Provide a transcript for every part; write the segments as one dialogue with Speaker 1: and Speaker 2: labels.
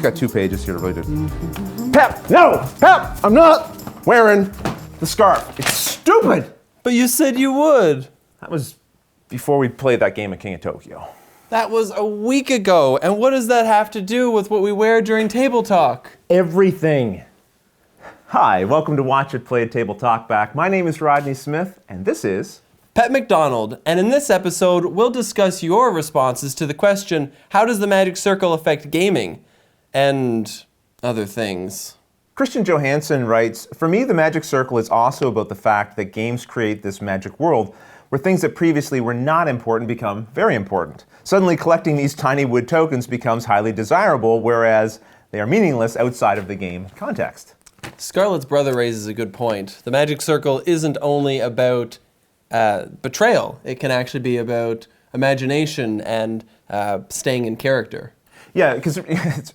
Speaker 1: just got 2 pages here to really do. Pep! No! Pep! I'm not wearing the scarf. It's stupid!
Speaker 2: But you said you would.
Speaker 1: That was before we played that game of King of Tokyo.
Speaker 2: That was a week ago, and what does that have to do with what we wear during Table Talk?
Speaker 1: Everything. Hi, welcome to Watch It, Play It, Table Talk Back. My name is Rodney Smith, and this is...
Speaker 2: Pet McDonald, and in this episode, we'll discuss your responses to the question, how does the magic circle affect gaming? And other things.
Speaker 1: Christian Johansson writes, for me, the magic circle is also about the fact that games create this magic world where things that previously were not important become very important. Suddenly, collecting these tiny wood tokens becomes highly desirable, whereas they are meaningless outside of the game context.
Speaker 2: Scarlett's brother raises a good point. The magic circle isn't only about betrayal. It can actually be about imagination and staying in character.
Speaker 1: Yeah, because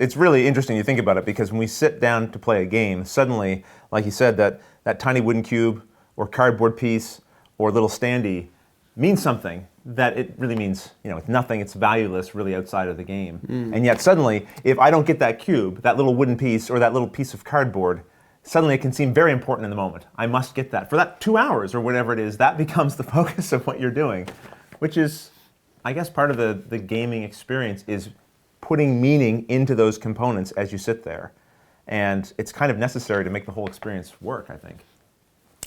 Speaker 1: it's really interesting you think about it, because when we sit down to play a game, suddenly, like you said, that tiny wooden cube or cardboard piece or little standee means something that it really means, it's nothing, it's valueless really outside of the game. And yet suddenly, if I don't get that cube, that little wooden piece or that little piece of cardboard, suddenly it can seem very important in the moment. I must get that. For that 2 hours or whatever it is, that becomes the focus of what you're doing, which is, I guess, part of the gaming experience is putting meaning into those components as you sit there. And it's kind of necessary to make the whole experience work, I think.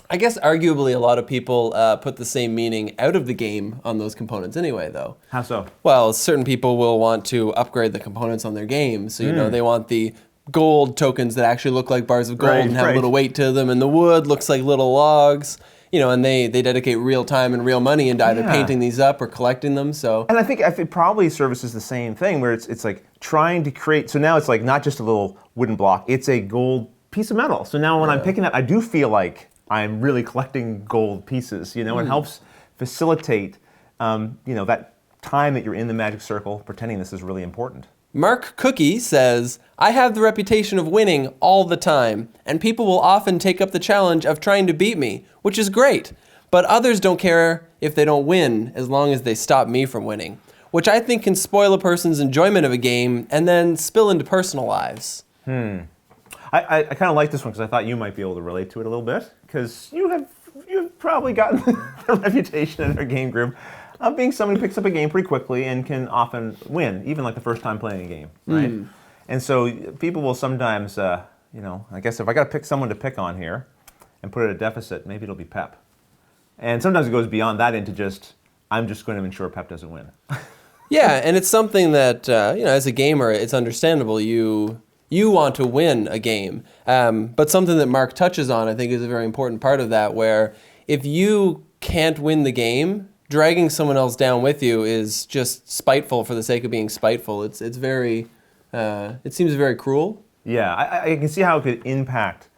Speaker 2: I guess arguably a lot of people put the same meaning out of the game on those components anyway, though.
Speaker 1: How so?
Speaker 2: Well, certain people will want to upgrade the components on their game. So, they want the gold tokens that actually look like bars of gold and have a little weight to them, and the wood looks like little logs. And they dedicate real time and real money into either painting these up or collecting them. So,
Speaker 1: and I think it probably services the same thing, where it's like trying to create. So now it's like not just a little wooden block; it's a gold piece of metal. So now when I'm picking that, I do feel like I'm really collecting gold pieces. It helps facilitate, that time that you're in the magic circle, pretending this is really important.
Speaker 2: Mark Cookie says, I have the reputation of winning all the time, and people will often take up the challenge of trying to beat me, which is great. But others don't care if they don't win, as long as they stop me from winning, which I think can spoil a person's enjoyment of a game and then spill into personal lives.
Speaker 1: I kind of like this one because I thought you might be able to relate to it a little bit, because you've probably gotten the reputation in our game group of being someone who picks up a game pretty quickly and can often win, even like the first time playing a game, right? And so people will sometimes, I guess if I got to pick someone to pick on here and put it at a deficit, maybe it'll be Pep. And sometimes it goes beyond that into just, I'm just going to ensure Pep doesn't win.
Speaker 2: Yeah, and it's something that, as a gamer, it's understandable. You want to win a game. But something that Mark touches on, I think, is a very important part of that, where if you can't win the game, dragging someone else down with you is just spiteful for the sake of being spiteful. It's very, it seems very cruel.
Speaker 1: Yeah, I can see how it could impact,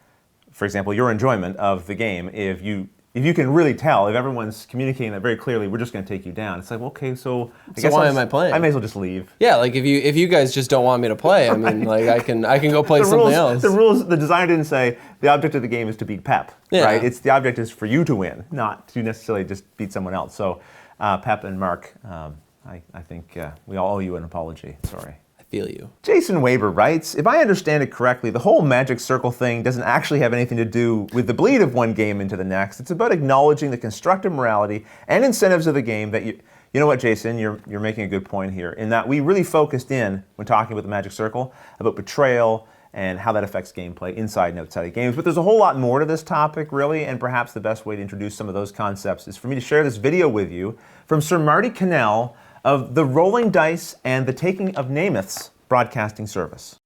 Speaker 1: for example, your enjoyment of the game if you can really tell, if everyone's communicating that very clearly, we're just going to take you down. It's like, okay, so I guess
Speaker 2: why am I playing?
Speaker 1: I may as well just leave.
Speaker 2: Yeah, like if you guys just don't want me to play, I mean, like I can go play something else.
Speaker 1: The designer didn't say the object of the game is to beat Pep, right? The object is for you to win, not to necessarily just beat someone else. So, Pep and Mark, I think we all owe you an apology. Sorry.
Speaker 2: Feel you.
Speaker 1: Jason Weber writes, if I understand it correctly, the whole magic circle thing doesn't actually have anything to do with the bleed of one game into the next. It's about acknowledging the constructive morality and incentives of the game that you know what, Jason, you're making a good point here, in that we really focused in, when talking about the magic circle, about betrayal and how that affects gameplay inside and outside of games. But there's a whole lot more to this topic, really, and perhaps the best way to introduce some of those concepts is for me to share this video with you from Sir Marty Cannell of the Rolling Dice and the Taking of Namath's broadcasting service.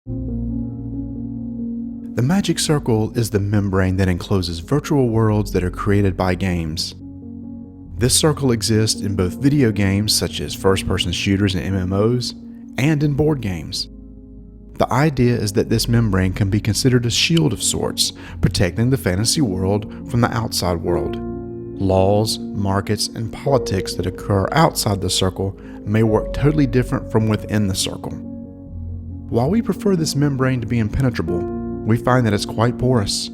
Speaker 3: The magic circle is the membrane that encloses virtual worlds that are created by games. This circle exists in both video games such as first-person shooters and MMOs, and in board games. The idea is that this membrane can be considered a shield of sorts, protecting the fantasy world from the outside world. Laws, markets, and politics that occur outside the circle may work totally different from within the circle. While we prefer this membrane to be impenetrable, we find that it's quite porous.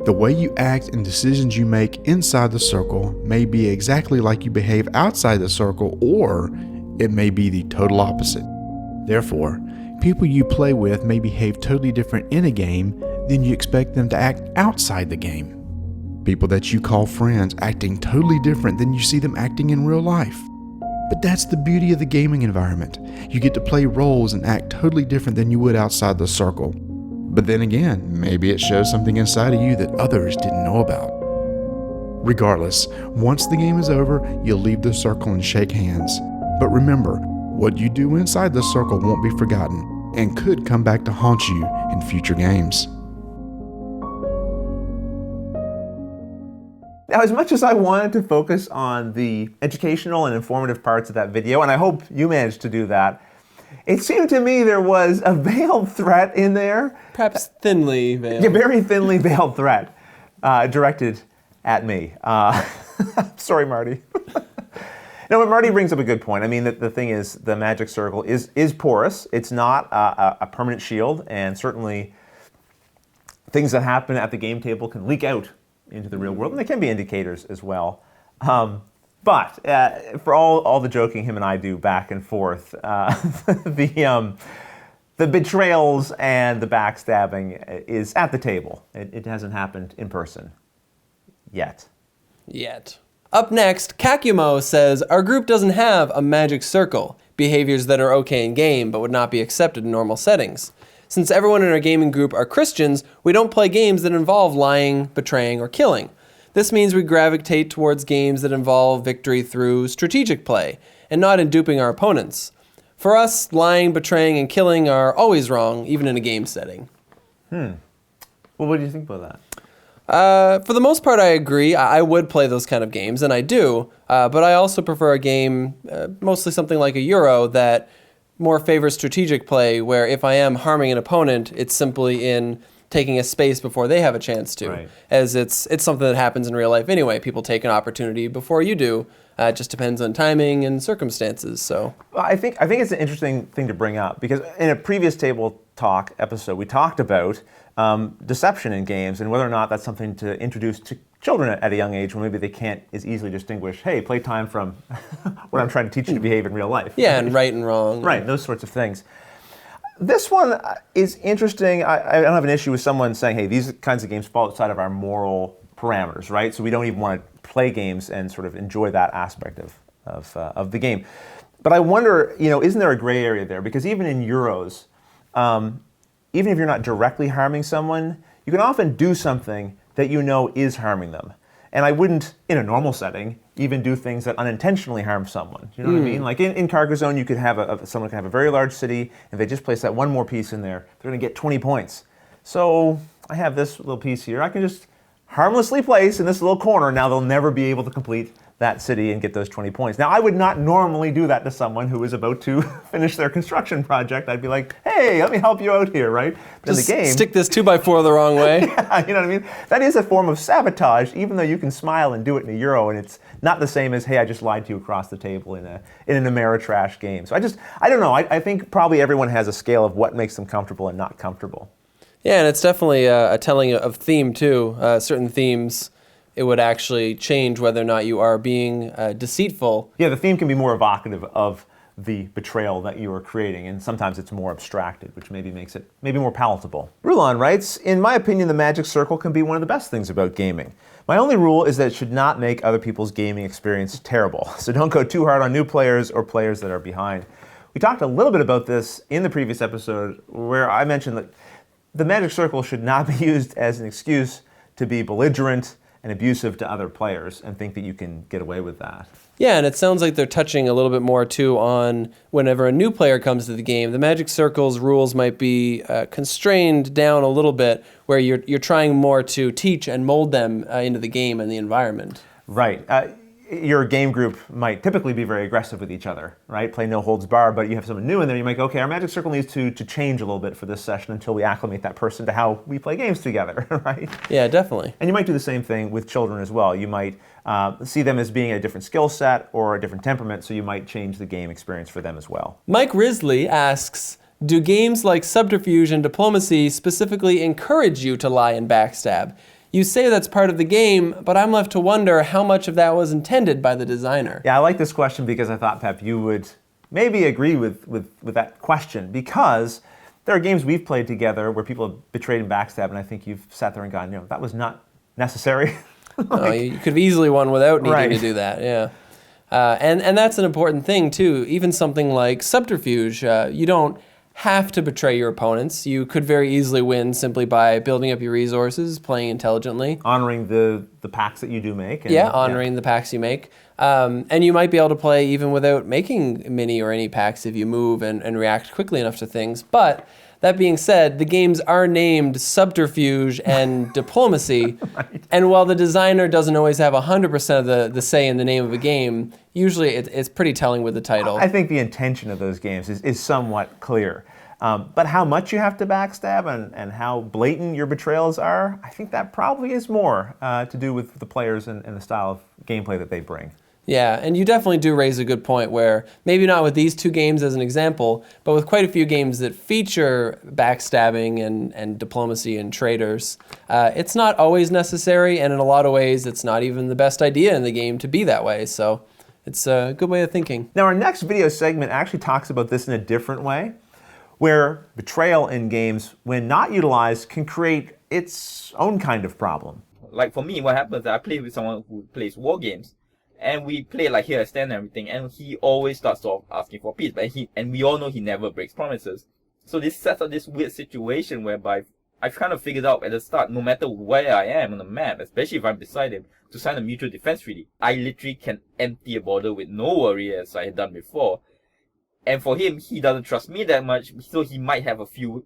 Speaker 3: The way you act and decisions you make inside the circle may be exactly like you behave outside the circle, or it may be the total opposite. Therefore, people you play with may behave totally different in a game than you expect them to act outside the game. People that you call friends acting totally different than you see them acting in real life. But that's the beauty of the gaming environment. You get to play roles and act totally different than you would outside the circle. But then again, maybe it shows something inside of you that others didn't know about. Regardless, once the game is over, you'll leave the circle and shake hands. But remember, what you do inside the circle won't be forgotten and could come back to haunt you in future games.
Speaker 1: Now, as much as I wanted to focus on the educational and informative parts of that video, and I hope you managed to do that, it seemed to me there was a veiled threat in there.
Speaker 2: Perhaps thinly veiled.
Speaker 1: Yeah, very thinly veiled threat directed at me. Sorry, Marty. No, but Marty brings up a good point. I mean, the thing is, the magic circle is porous. It's not a permanent shield, and certainly things that happen at the game table can leak out into the real world, and they can be indicators as well. But for all the joking him and I do back and forth, the betrayals and the backstabbing is at the table. It hasn't happened in person yet.
Speaker 2: Up next, Kakumo says, our group doesn't have a magic circle, behaviors that are okay in game but would not be accepted in normal settings. Since everyone in our gaming group are Christians, we don't play games that involve lying, betraying, or killing. This means we gravitate towards games that involve victory through strategic play, and not in duping our opponents. For us, lying, betraying, and killing are always wrong, even in a game setting.
Speaker 1: Well, what do you think about that?
Speaker 2: For the most part, I agree. I would play those kind of games, and I do. But I also prefer a game, mostly something like a Euro, that more favors strategic play, where if I am harming an opponent, it's simply in taking a space before they have a chance to.
Speaker 1: Right.
Speaker 2: As it's something that happens in real life anyway. People take an opportunity before you do. It just depends on timing and circumstances. So
Speaker 1: I think it's an interesting thing to bring up, because in a previous Table Talk episode, we talked about deception in games and whether or not that's something to introduce to children at a young age when maybe they can't as easily distinguish, hey, playtime from what I'm trying to teach you to behave in real life.
Speaker 2: yeah, and right and wrong.
Speaker 1: Right, those sorts of things. This one is interesting. I don't have an issue with someone saying, hey, these kinds of games fall outside of our moral parameters, right? So we don't even want to play games and sort of enjoy that aspect of the game. But I wonder, isn't there a gray area there? Because even in Euros, even if you're not directly harming someone, you can often do something that you know is harming them. And I wouldn't, in a normal setting, even do things that unintentionally harm someone. You know what I mean? Like in Carcassonne, you could have someone can have a very large city, and they just place that one more piece in there, they're going to get 20 points. So I have this little piece here. I can just harmlessly place in this little corner. Now they'll never be able to complete that city and get those 20 points. Now, I would not normally do that to someone who is about to finish their construction project. I'd be like, hey, let me help you out here, right? But
Speaker 2: Just
Speaker 1: in the game,
Speaker 2: stick this 2x4 the wrong way.
Speaker 1: yeah, you know what I mean? That is a form of sabotage, even though you can smile and do it in a Euro, and it's not the same as, hey, I just lied to you across the table in an Ameritrash game. So I don't know. I think probably everyone has a scale of what makes them comfortable and not comfortable.
Speaker 2: Yeah, and it's definitely a telling of theme, too. Certain themes, it would actually change whether or not you are being deceitful.
Speaker 1: Yeah, the theme can be more evocative of the betrayal that you are creating, and sometimes it's more abstracted, which maybe makes it more palatable. Rulon writes, in my opinion, the magic circle can be one of the best things about gaming. My only rule is that it should not make other people's gaming experience terrible, so don't go too hard on new players or players that are behind. We talked a little bit about this in the previous episode, where I mentioned that the magic circle should not be used as an excuse to be belligerent and abusive to other players and think that you can get away with that.
Speaker 2: Yeah, and it sounds like they're touching a little bit more, too, on whenever a new player comes to the game, the Magic Circle's rules might be constrained down a little bit, where you're trying more to teach and mold them into the game and the environment.
Speaker 1: Right. Your game group might typically be very aggressive with each other, right? Play no holds barred, but you have someone new in there, you might go, okay, our Magic Circle needs to change a little bit for this session until we acclimate that person to how we play games together, right?
Speaker 2: Yeah, definitely.
Speaker 1: And you might do the same thing with children as well. You might see them as being a different skill set or a different temperament, so you might change the game experience for them as well.
Speaker 2: Mike Risley asks, do games like Subterfuge and Diplomacy specifically encourage you to lie and backstab? You say that's part of the game, but I'm left to wonder how much of that was intended by the designer.
Speaker 1: Yeah, I like this question because I thought, Pep, you would maybe agree with that question, because there are games we've played together where people have betrayed and backstabbed, and I think you've sat there and gone, that was not necessary.
Speaker 2: You could have easily won without needing
Speaker 1: Right.
Speaker 2: to do that, yeah. And that's an important thing, too. Even something like subterfuge, you don't have to betray your opponents. You could very easily win simply by building up your resources, playing intelligently.
Speaker 1: Honoring the packs that you do make. And,
Speaker 2: Honoring the packs you make. And you might be able to play even without making many or any packs if you move and react quickly enough to things. But that being said, the games are named Subterfuge and Diplomacy. Right. And while the designer doesn't always have 100% of the say in the name of a game, usually it's pretty telling with the title.
Speaker 1: I think the intention of those games is somewhat clear. But how much you have to backstab and how blatant your betrayals are, I think that probably is more to do with the players and the style of gameplay that they bring.
Speaker 2: Yeah, and you definitely do raise a good point where maybe not with these two games as an example, but with quite a few games that feature backstabbing and diplomacy and traitors, it's not always necessary, and in a lot of ways it's not even the best idea in the game to be that way. So it's a good way of thinking.
Speaker 1: Now our next video segment actually talks about this in a different way, where betrayal in games, when not utilized, can create its own kind of problem.
Speaker 4: Like for me, what happens is I play with someone who plays war games, and we play like here I stand and everything, and he always starts off asking for peace, but we all know he never breaks promises. So this sets up this weird situation whereby I've kind of figured out at the start, no matter where I am on the map, especially if I'm beside him, to sign a mutual defense treaty, I literally can empty a border with no worry as I had done before. And for him, he doesn't trust me that much, so he might have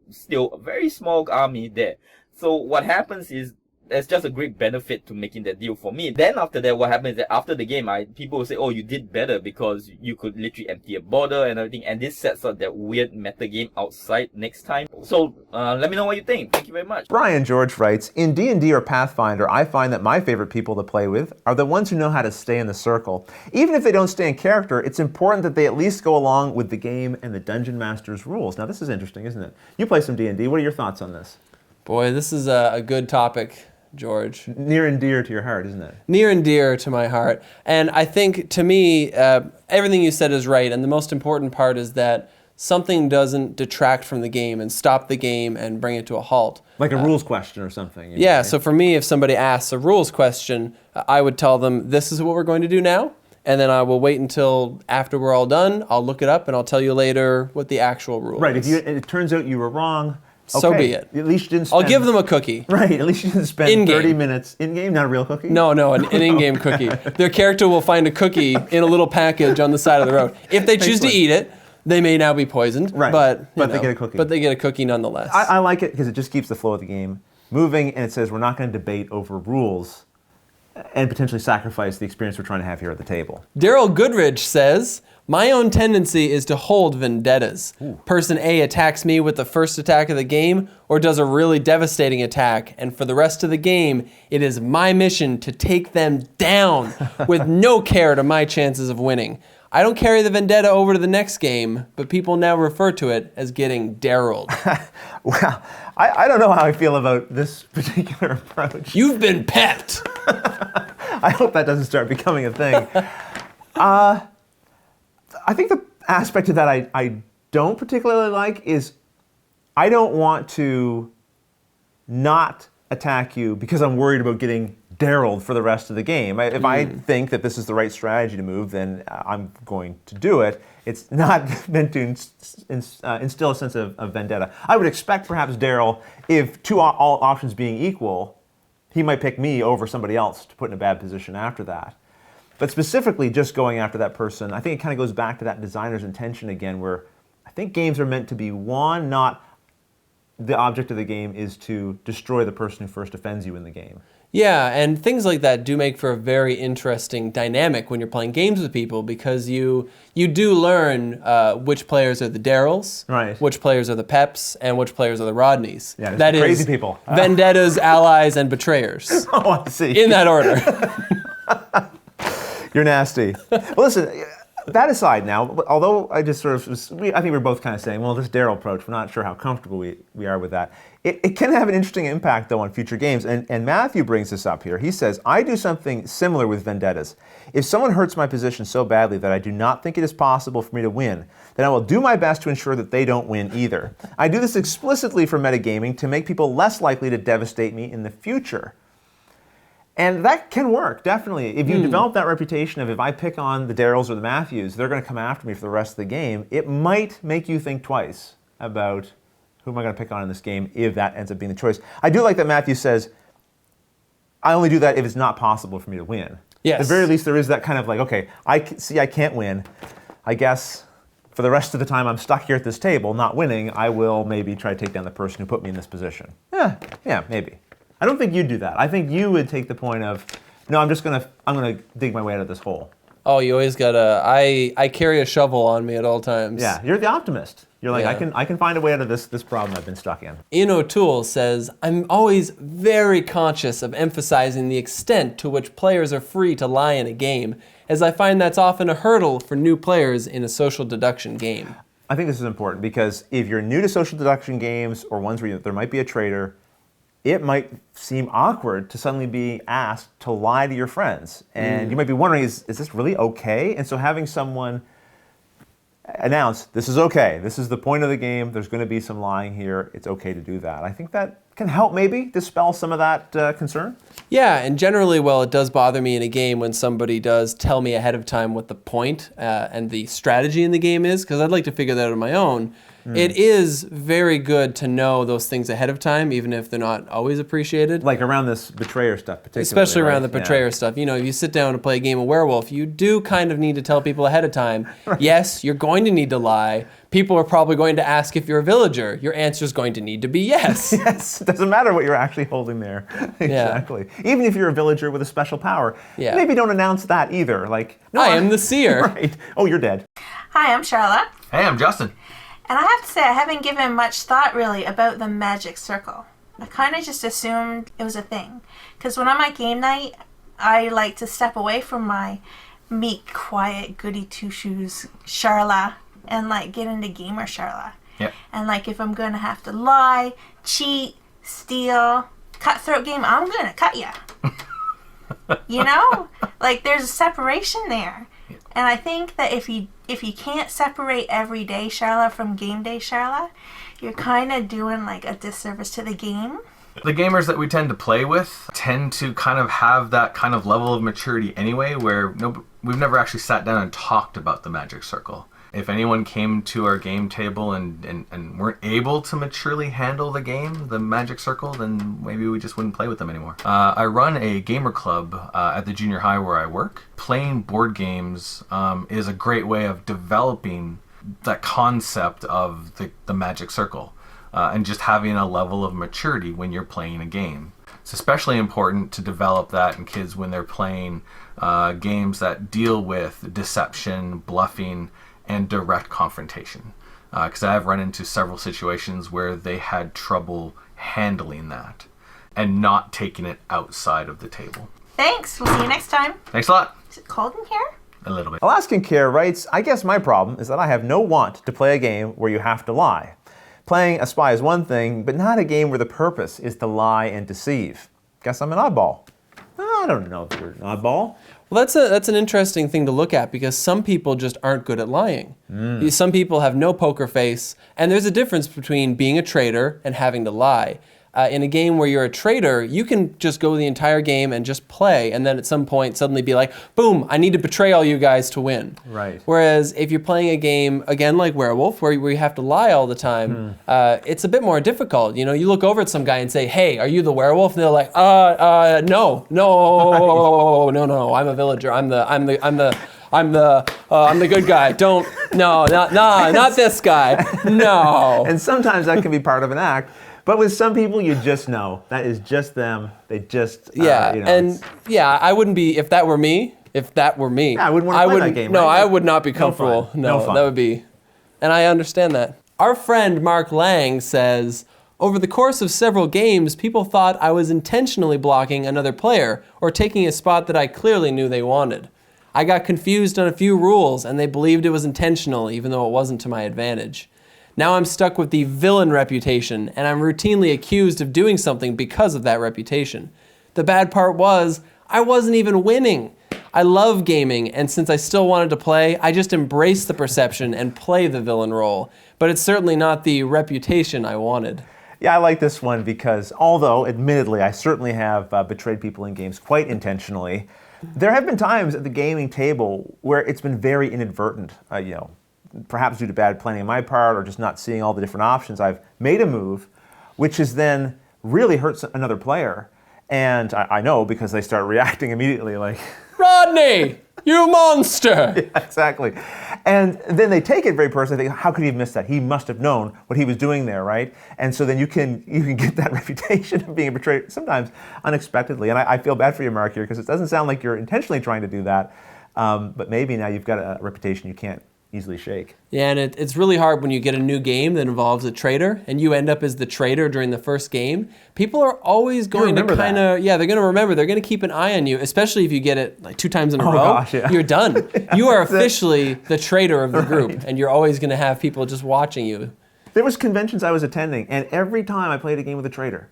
Speaker 4: still a very small army there. So what happens is, there's just a great benefit to making that deal for me. Then after that, what happens is that after the game, people will say, oh, you did better because you could literally empty a border and everything. And this sets up that weird meta game outside next time. So let me know what you think. Thank you very much.
Speaker 1: Brian George writes, in D&D or Pathfinder, I find that my favorite people to play with are the ones who know how to stay in the circle. Even if they don't stay in character, it's important that they at least go along with the game and the Dungeon Master's rules. Now this is interesting, isn't it? You play some D&D. What are your thoughts on this?
Speaker 2: Boy, this is a good topic, George.
Speaker 1: Near and dear to your heart, isn't it?
Speaker 2: Near and dear to my heart. And I think, to me, everything you said is right. And the most important part is that something doesn't detract from the game and stop the game and bring it to a halt.
Speaker 1: Like a rules question or something.
Speaker 2: Yeah, so for me, if somebody asks a rules question, I would tell them, this is what we're going to do now. And then I will wait until after we're all done. I'll look it up and I'll tell you later what the actual rule
Speaker 1: right,
Speaker 2: is.
Speaker 1: if it turns out you were wrong,
Speaker 2: so
Speaker 1: okay,
Speaker 2: be it.
Speaker 1: At least you didn't spend...
Speaker 2: I'll give them a cookie.
Speaker 1: Right, at least you didn't spend
Speaker 2: In-game.
Speaker 1: 30 minutes in-game, not a real cookie?
Speaker 2: No, an in-game cookie. Their character will find a cookie in a little package on the side of the road. If they choose to eat it, they may now be poisoned,
Speaker 1: right.
Speaker 2: but
Speaker 1: they get a cookie.
Speaker 2: But they get a cookie nonetheless.
Speaker 1: I like it because it just keeps the flow of the game moving, and it says we're not going to debate over rules and potentially sacrifice the experience we're trying to have here at the table.
Speaker 2: Daryl Goodridge says, my own tendency is to hold vendettas.
Speaker 1: Ooh.
Speaker 2: Person A attacks me with the first attack of the game or does a really devastating attack, and for the rest of the game, it is my mission to take them down with no care to my chances of winning. I don't carry the vendetta over to the next game, but people now refer to it as getting Daryled.
Speaker 1: Well, I don't know how I feel about this particular approach.
Speaker 2: You've been pepped.
Speaker 1: I hope that doesn't start becoming a thing. I think the aspect of that I don't particularly like is I don't want to not attack you because I'm worried about getting Daryled for the rest of the game. If I think that this is the right strategy to move, then I'm going to do it. It's not meant to instill a sense of vendetta. I would expect perhaps Daryl, if all options being equal, he might pick me over somebody else to put in a bad position after that. But specifically just going after that person, I think it kind of goes back to that designer's intention again, where I think games are meant to be one, not the object of the game is to destroy the person who first offends you in the game.
Speaker 2: Yeah, and things like that do make for a very interesting dynamic when you're playing games with people, because you do learn which players are the Daryls,
Speaker 1: right,
Speaker 2: which players are the Peps, and which players are the Rodneys.
Speaker 1: Yeah,
Speaker 2: that
Speaker 1: crazy
Speaker 2: is
Speaker 1: people.
Speaker 2: Vendettas, allies, and betrayers.
Speaker 1: Oh, I see.
Speaker 2: In that order.
Speaker 1: You're nasty. Well, listen, That aside now, although I just sort of, I think we're both kind of saying, well, this Daryl approach, we're not sure how comfortable we are with that. It can have an interesting impact, though, on future games. And Matthew brings this up here. He says, I do something similar with vendettas. If someone hurts my position so badly that I do not think it is possible for me to win, then I will do my best to ensure that they don't win either. I do this explicitly for metagaming to make people less likely to devastate me in the future. And that can work, definitely. If you develop that reputation of if I pick on the Daryls or the Matthews, they're going to come after me for the rest of the game, it might make you think twice about who am I going to pick on in this game if that ends up being the choice. I do like that Matthew says, I only do that if it's not possible for me to win.
Speaker 2: Yes.
Speaker 1: At the very least, there is that kind of like, okay, I can't win. I guess for the rest of the time I'm stuck here at this table, not winning, I will maybe try to take down the person who put me in this position. Yeah, maybe. I don't think you'd do that. I think you would take the point of, no, I'm gonna dig my way out of this hole.
Speaker 2: Oh, you always gotta. I carry a shovel on me at all times.
Speaker 1: Yeah, you're the optimist. You're like,
Speaker 2: Yeah.
Speaker 1: I can find a way out of this problem I've been stuck in.
Speaker 2: Ian O'Toole says, I'm always very conscious of emphasizing the extent to which players are free to lie in a game, as I find that's often a hurdle for new players in a social deduction game.
Speaker 1: I think this is important because if you're new to social deduction games or ones where there might be a traitor, it might seem awkward to suddenly be asked to lie to your friends. And you might be wondering, is this really okay? And so having someone announce, this is okay, this is the point of the game, there's going to be some lying here, it's okay to do that. I think that can help maybe dispel some of that concern.
Speaker 2: Yeah, and generally, well, it does bother me in a game when somebody does tell me ahead of time what the point and the strategy in the game is, because I'd like to figure that out on my own. It is very good to know those things ahead of time, even if they're not always appreciated.
Speaker 1: Like around this betrayer stuff particularly.
Speaker 2: Especially around the
Speaker 1: right?
Speaker 2: betrayer stuff. You know, if you sit down to play a game of werewolf, you do kind of need to tell people ahead of time, yes, you're going to need to lie. People are probably going to ask if you're a villager. Your answer is going to need to be yes.
Speaker 1: Yes, it doesn't matter what you're actually holding there. Exactly. Even if you're a villager with a special power, maybe don't announce that either. Like, no,
Speaker 2: I am the seer.
Speaker 1: Right. Oh, you're dead.
Speaker 5: Hi, I'm Charlotte.
Speaker 6: Hey, I'm Justin.
Speaker 5: And I have to say, I haven't given much thought really about the magic circle. I kind of just assumed it was a thing. Because when I'm at game night, I like to step away from my meek, quiet, goody two-shoes Charlotte and like get into gamer Charlotte.
Speaker 6: Yep.
Speaker 5: And like if I'm going to have to lie, cheat, steal, cutthroat game, I'm going to cut ya. You know? Like there's a separation there. And I think that if you can't separate everyday Charlotte from game day Charlotte, you're kind of doing like a disservice to the game.
Speaker 6: The gamers that we tend to play with tend to kind of have that kind of level of maturity anyway, where we've never actually sat down and talked about the magic circle. If anyone came to our game table and weren't able to maturely handle the game, the magic circle, then maybe we just wouldn't play with them anymore. I run a gamer club at the junior high where I work. Playing board games is a great way of developing that concept of the magic circle and just having a level of maturity when you're playing a game. It's especially important to develop that in kids when they're playing games that deal with deception, bluffing, and direct confrontation. Because I have run into several situations where they had trouble handling that and not taking it outside of the table.
Speaker 5: Thanks. We'll see you next time.
Speaker 6: Thanks a lot.
Speaker 5: Is it cold in here?
Speaker 6: A little bit.
Speaker 1: Alaskan Care writes, I guess my problem is that I have no want to play a game where you have to lie. Playing a spy is one thing, but not a game where the purpose is to lie and deceive. Guess I'm an oddball. I don't know if you're an oddball.
Speaker 2: Well, that's an interesting thing to look at because some people just aren't good at lying. Some people have no poker face, and there's a difference between being a traitor and having to lie. In a game where you're a traitor, you can just go the entire game and just play, and then at some point suddenly be like, boom, I need to betray all you guys to win.
Speaker 1: Right.
Speaker 2: Whereas if you're playing a game, again, like Werewolf, where you have to lie all the time, it's a bit more difficult. You know, you look over at some guy and say, hey, are you the werewolf? And they're like, no, I'm a villager. I'm the good guy. Not this guy. No.
Speaker 1: And sometimes that can be part of an act. But with some people, you just know. That is just them. They just,
Speaker 2: I wouldn't be, if that were me, I wouldn't
Speaker 1: want to play that game,
Speaker 2: No,
Speaker 1: right?
Speaker 2: I would not be comfortable.
Speaker 1: No fun.
Speaker 2: That would be, and I understand that. Our friend Mark Lang says, over the course of several games, people thought I was intentionally blocking another player or taking a spot that I clearly knew they wanted. I got confused on a few rules, and they believed it was intentional, even though it wasn't to my advantage. Now I'm stuck with the villain reputation, and I'm routinely accused of doing something because of that reputation. The bad part was, I wasn't even winning. I love gaming, and since I still wanted to play, I just embraced the perception and play the villain role. But it's certainly not the reputation I wanted.
Speaker 1: Yeah, I like this one because although, admittedly, I certainly have betrayed people in games quite intentionally, there have been times at the gaming table where it's been very inadvertent, perhaps due to bad planning on my part or just not seeing all the different options. I've made a move which has then really hurt another player. And I know because they start reacting immediately like,
Speaker 2: Rodney, you monster!
Speaker 1: Yeah, exactly. And then they take it very personally. They think, how could he have missed that? He must have known what he was doing there, right? And so then you can get that reputation of being betrayed sometimes unexpectedly. And I feel bad for you, Mark, here, because it doesn't sound like you're intentionally trying to do that. But maybe now you've got a reputation you can't easily shake.
Speaker 2: Yeah, and it's really hard when you get a new game that involves a traitor, and you end up as the traitor during the first game. People are always going to kind of, they're going to remember. They're going to keep an eye on you, especially if you get it like 2 times in a row.
Speaker 1: Gosh, yeah.
Speaker 2: You're done. You are officially the traitor of the group, and you're always going to have people just watching you.
Speaker 1: There was conventions I was attending, and every time I played a game with a traitor,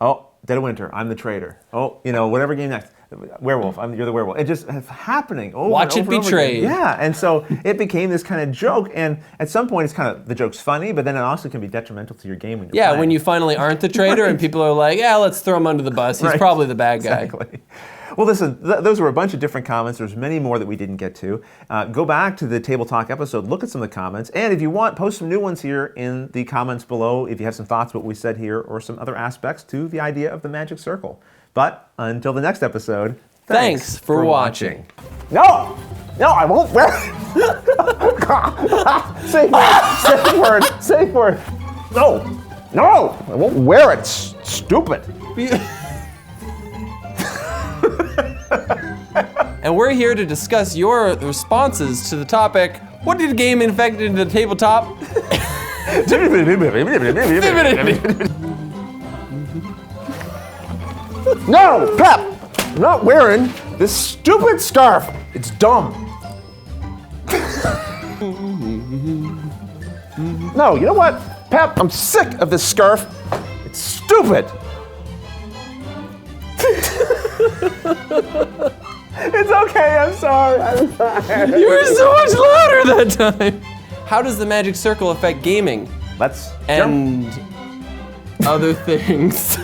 Speaker 1: oh, Dead of Winter, I'm the traitor. Oh, whatever game next. Werewolf, you're the werewolf. It just is happening over
Speaker 2: Watch
Speaker 1: and
Speaker 2: it
Speaker 1: over
Speaker 2: betrayed.
Speaker 1: again. Yeah, and so it became this kind of joke, and at some point it's kind of, the joke's funny, but then it also can be detrimental to your game when you're playing.
Speaker 2: When you finally aren't the traitor and people are like, yeah, let's throw him under the bus. He's probably the bad guy.
Speaker 1: Exactly. Well, listen, those were a bunch of different comments. There's many more that we didn't get to. Go back to the Table Talk episode, look at some of the comments, and if you want, post some new ones here in the comments below if you have some thoughts about what we said here or some other aspects to the idea of the magic circle. But until the next episode,
Speaker 2: thanks for watching.
Speaker 1: No, I won't wear it. Safe word. No, I won't wear it. Stupid.
Speaker 2: And we're here to discuss your responses to the topic, what did game infect into the tabletop?
Speaker 1: No, Pep, I'm not wearing this stupid scarf. It's dumb. No, you know what, Pep, I'm sick of this scarf. It's stupid. It's okay, I'm sorry.
Speaker 2: You were so much louder that time. How does the magic circle affect gaming?
Speaker 1: Let's
Speaker 2: and other things?